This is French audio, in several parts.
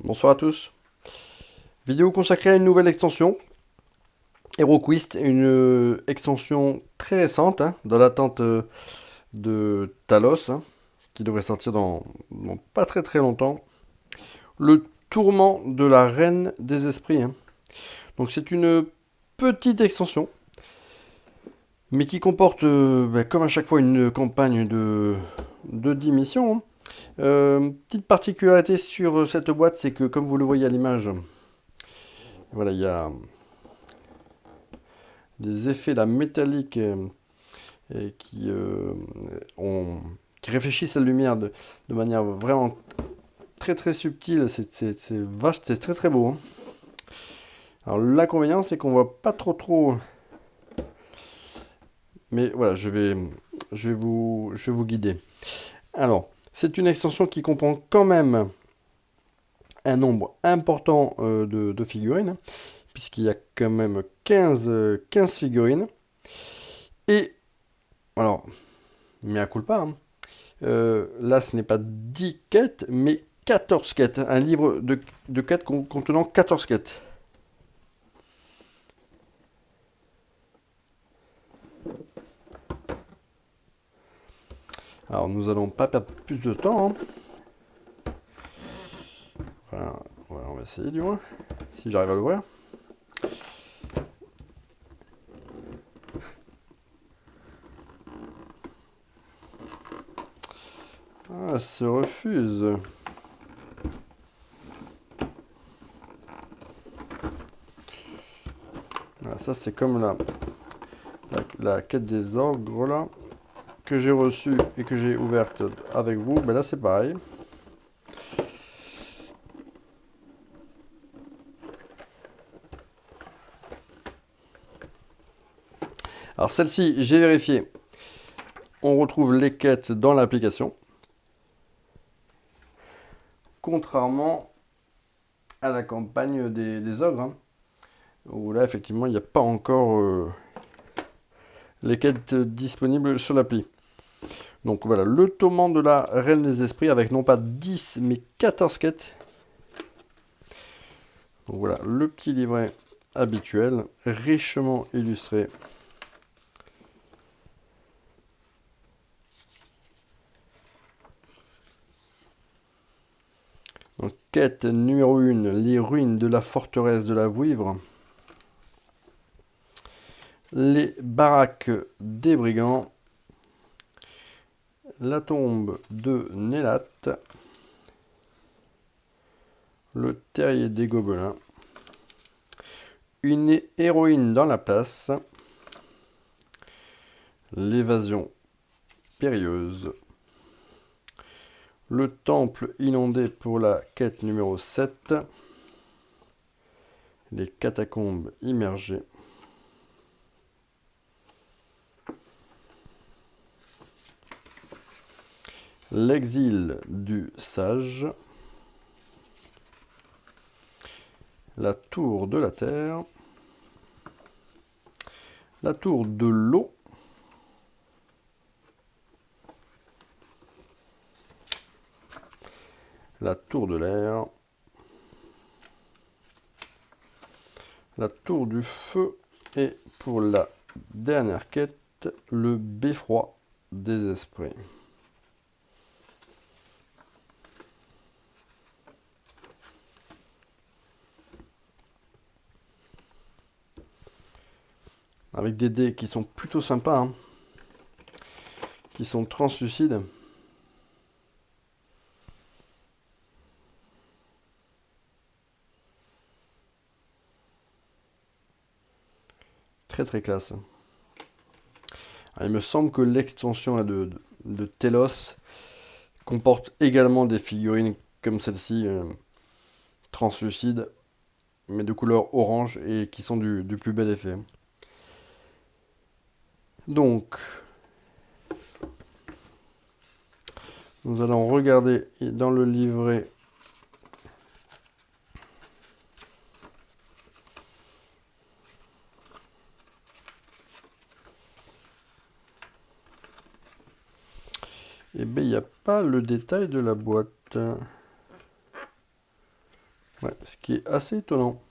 Bonsoir à tous. Vidéo consacrée à une nouvelle extension, HeroQuest, une extension très récente, dans l'attente de Talos, qui devrait sortir dans pas très très longtemps. Le tourment de la Reine des Esprits. Donc c'est une petite extension, mais qui comporte, comme à chaque fois, une campagne de 10 missions. Petite particularité sur cette boîte, c'est que comme vous le voyez à l'image, voilà, il y a des effets là, métalliques et qui réfléchissent la lumière de manière vraiment très très subtile. C'est vache, c'est très très beau. Alors l'inconvénient c'est qu'on voit pas trop, mais voilà, je vais vous guider. Alors, c'est une extension qui comprend quand même un nombre important de figurines, puisqu'il y a quand même 15 figurines. Et, alors, mea culpa, là, ce n'est pas 10 quêtes, mais 14 quêtes. Un livre de quêtes contenant 14 quêtes. Alors, nous allons pas perdre plus de temps. Enfin, voilà, on va essayer du moins. Si j'arrive à l'ouvrir. Ah, ça refuse. Ah, ça, c'est comme la quête des ogres, là, que j'ai reçue et que j'ai ouverte avec vous. Ben là, c'est pareil. Alors, celle-ci, j'ai vérifié. On retrouve les quêtes dans l'application. Contrairement à la campagne des ogres, où là, effectivement, il n'y a pas encore les quêtes disponibles sur l'appli. Donc voilà, le tourment de la Reine des Esprits avec non pas 10 mais 14 quêtes. Donc voilà, le petit livret habituel, richement illustré. Donc quête numéro 1, les ruines de la forteresse de la Vouivre. Les baraques des brigands. La tombe de Nélat. Le terrier des gobelins. Une héroïne dans la place. L'évasion périlleuse. Le temple inondé pour la quête numéro 7. Les catacombes immergées. L'exil du sage. La tour de la terre. La tour de l'eau. La tour de l'air. La tour du feu. Et pour la dernière quête, le beffroi des esprits. Avec des dés qui sont plutôt sympas, qui sont translucides. Très très classe. Alors, il me semble que l'extension de Telos comporte également des figurines comme celle-ci, translucides, mais de couleur orange et qui sont du plus bel effet. Donc, nous allons regarder dans le livret eh bien, il n'y a pas le détail de la boîte. Ouais, ce qui est assez étonnant.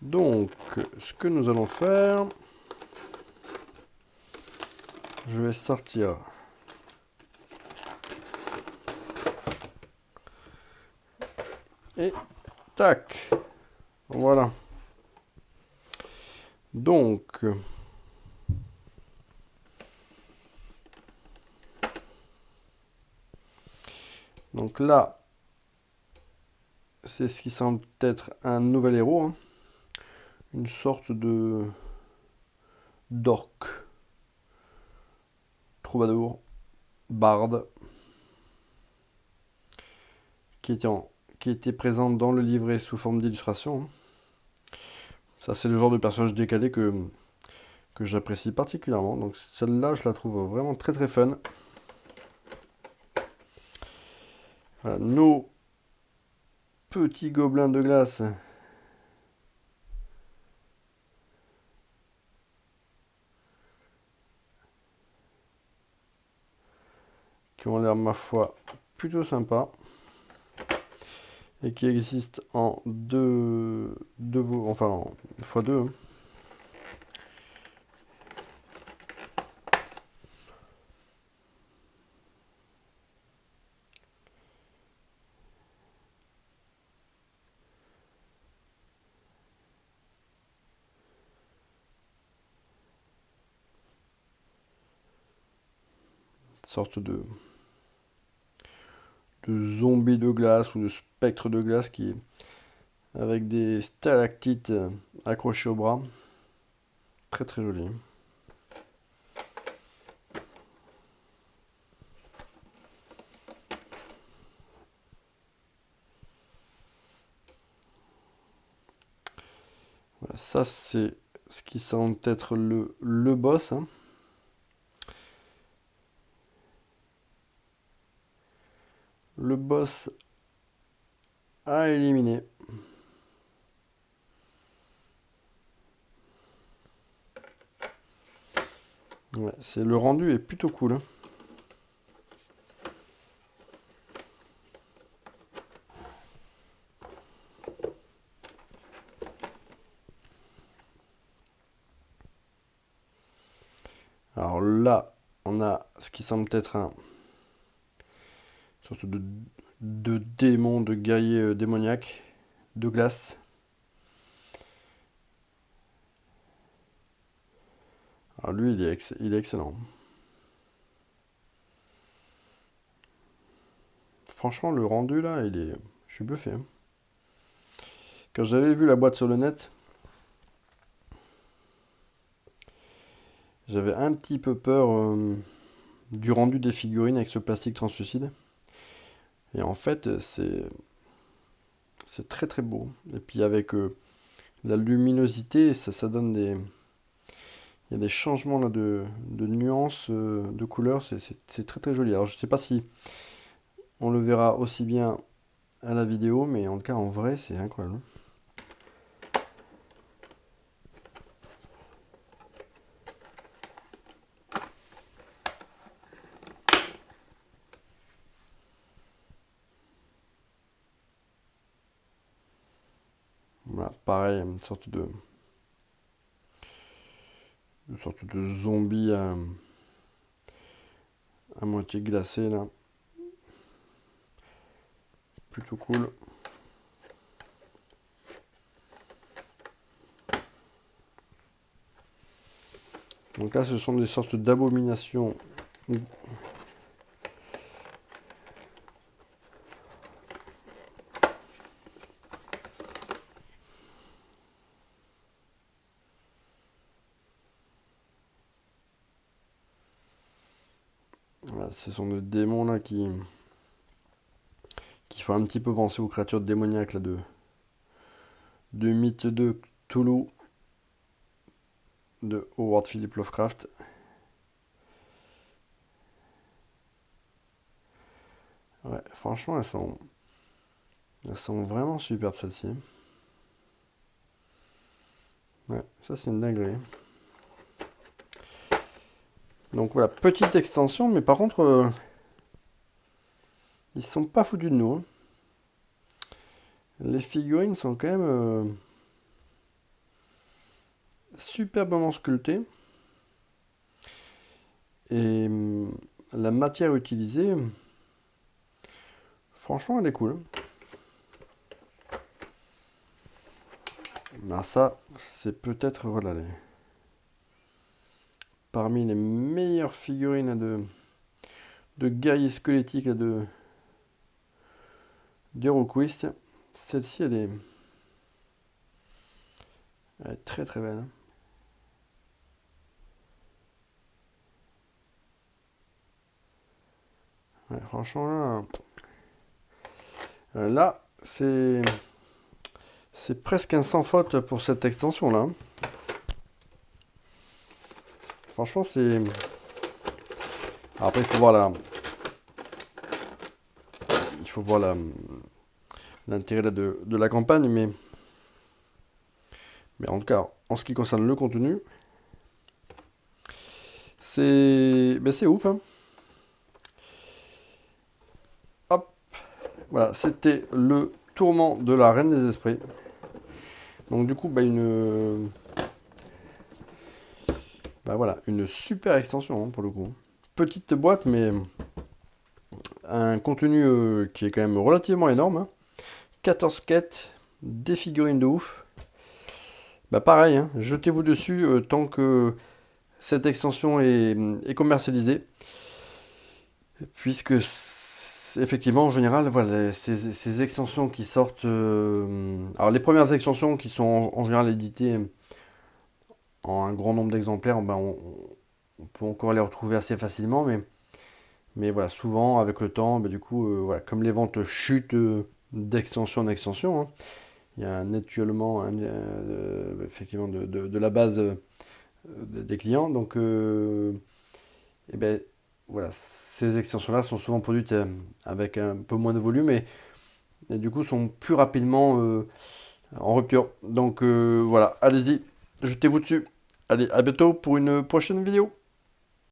Donc, ce que nous allons faire, je vais sortir et tac, voilà. Donc là, c'est ce qui semble être un nouvel héros, hein. Une sorte de d'orc, troubadour, barde, qui était, qui était présente dans le livret sous forme d'illustration, hein. Ça, c'est le genre de personnage décalé que j'apprécie particulièrement. Donc celle-là, je la trouve vraiment très très fun. Voilà, nos petits gobelins de glace qui ont l'air, ma foi, plutôt sympa et qui existent en enfin en x2, hein. Sorte de zombie de glace ou de spectre de glace qui avec des stalactites accrochées au bras. Très très joli. Voilà, ça c'est ce qui semble être le boss, hein. Le boss à éliminer. Ouais, le rendu est plutôt cool, hein. Alors là, on a ce qui semble être un sorte de démon, de guerrier démoniaque de glace. Alors lui, il est excellent. Franchement, le rendu là, je suis bluffé, hein. Quand j'avais vu la boîte sur le net, j'avais un petit peu peur du rendu des figurines avec ce plastique translucide. Et en fait, c'est très très beau. Et puis avec la luminosité, ça donne des... Il y a des changements là, de nuances, de couleurs, c'est très très joli. Alors je sais pas si on le verra aussi bien à la vidéo, mais en tout cas en vrai, c'est incroyable. Voilà, pareil, une sorte de zombie à moitié glacé là. Plutôt cool. Donc là, ce sont des sortes d'abominations. Voilà, ce sont des démons là qui font un petit peu penser aux créatures démoniaques là de Mythe de Cthulhu de Howard Philip Lovecraft. Ouais, franchement, elles sont vraiment superbes celles-ci. Ouais, ça c'est une dinguerie. Donc voilà, petite extension, mais par contre, ils sont pas foutus de nous, hein. Les figurines sont quand même superbement sculptées. Et la matière utilisée, franchement, elle est cool. Ben ça, c'est peut-être voilà, parmi les meilleures figurines de guerriers squelettiques d'HeroQuest. Celle-ci, elle est très très belle, hein. Ouais, franchement, là c'est presque un sans faute pour cette extension là, hein. Franchement, c'est. Après, il faut voir l'intérêt là de la campagne, mais en tout cas, en ce qui concerne le contenu, c'est ouf, hein. Hop, voilà, c'était le tourment de la Reine des Esprits. Donc du coup, voilà, une super extension, hein, pour le coup. Petite boîte, mais un contenu qui est quand même relativement énorme, hein. 14 quêtes, des figurines de ouf. Bah pareil, hein, jetez-vous dessus tant que cette extension est commercialisée. Puisque effectivement, en général, voilà, ces extensions qui sortent. Alors les premières extensions qui sont en général éditées en un grand nombre d'exemplaires, ben, on peut encore les retrouver assez facilement, mais voilà, souvent avec le temps, ben, du coup, voilà, comme les ventes chutent d'extension en extension, hein, il y a un étiolement effectivement de la base des clients. Donc, et ben, voilà, ces extensions-là sont souvent produites avec un peu moins de volume et du coup sont plus rapidement en rupture. Donc voilà, allez-y, jetez-vous dessus. Allez, à bientôt pour une prochaine vidéo.